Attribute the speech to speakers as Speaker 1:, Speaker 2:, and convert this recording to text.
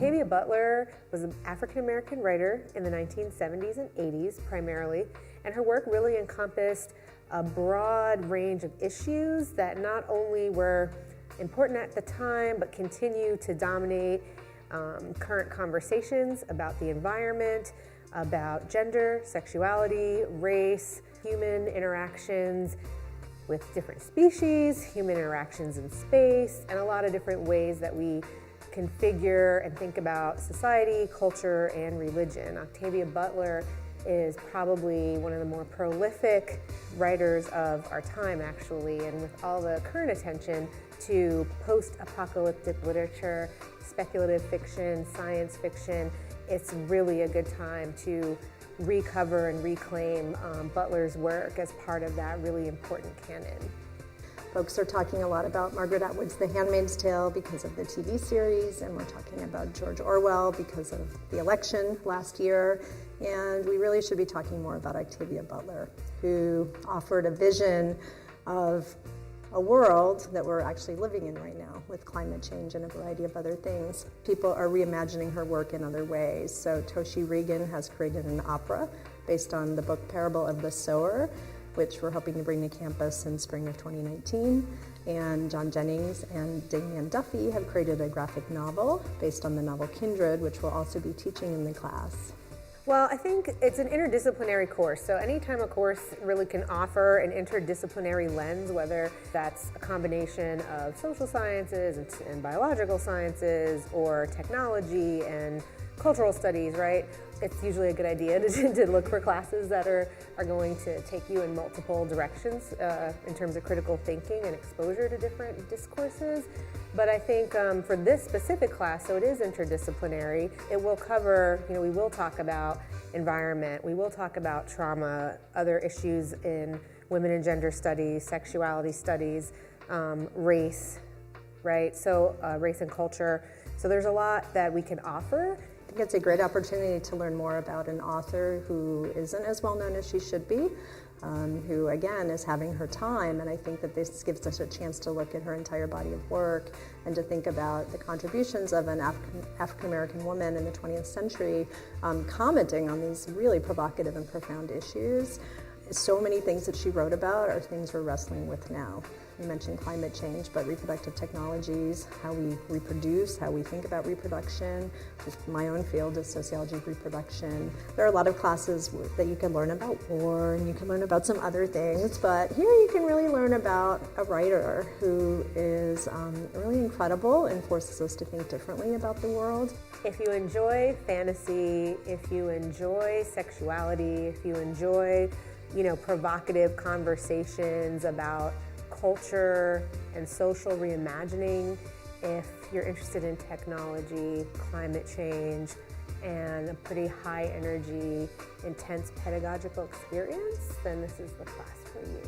Speaker 1: Octavia Butler was an African-American writer in the 1970s and 80s primarily, and her work really encompassed a broad range of issues that not only were important at the time, but continue to dominate current conversations about the environment, about gender, sexuality, race, human interactions with different species, human interactions in space, and a lot of different ways that we configure and think about society, culture, and religion. Octavia Butler is probably one of the more prolific writers of our time, actually, and with all the current attention to post-apocalyptic literature, speculative fiction, science fiction, it's really a good time to recover and reclaim Butler's work as part of that really important canon.
Speaker 2: Folks are talking a lot about Margaret Atwood's The Handmaid's Tale because of the TV series, and we're talking about George Orwell because of the election last year, and we really should be talking more about Octavia Butler, who offered a vision of a world that we're actually living in right now with climate change and a variety of other things. People are reimagining her work in other ways. So Toshi Regan has created an opera based on the book Parable of the Sower, which we're hoping to bring to campus in spring of 2019. And John Jennings and Damian Duffy have created a graphic novel based on the novel Kindred, which we'll also be teaching in the class.
Speaker 1: Well, I think it's an interdisciplinary course, so anytime a course really can offer an interdisciplinary lens, whether that's a combination of social sciences and biological sciences, or technology and cultural studies, right? It's usually a good idea to look for classes that are going to take you in multiple directions in terms of critical thinking and exposure to different discourses. But I think for this specific class, so it is interdisciplinary, it will cover, we will talk about environment, we will talk about trauma, other issues in women and gender studies, sexuality studies, race, right? So race and culture. So there's a lot that we can offer.
Speaker 2: I think it's a great opportunity to learn more about an author who isn't as well known as she should be, who again is having her time, and I think that this gives us a chance to look at her entire body of work and to think about the contributions of an African-American woman in the 20th century commenting on these really provocative and profound issues. So many things that she wrote about are things we're wrestling with now. You mentioned climate change, but reproductive technologies, how we reproduce, how we think about reproduction. Just my own field is sociology of reproduction. There are a lot of classes that you can learn about war, and you can learn about some other things, but here you can really learn about a writer who is really incredible and forces us to think differently about the world.
Speaker 1: If you enjoy fantasy, if you enjoy sexuality, if you enjoy provocative conversations about culture and social reimagining, if you're interested in technology, climate change, and a pretty high energy, intense pedagogical experience, then this is the class for you.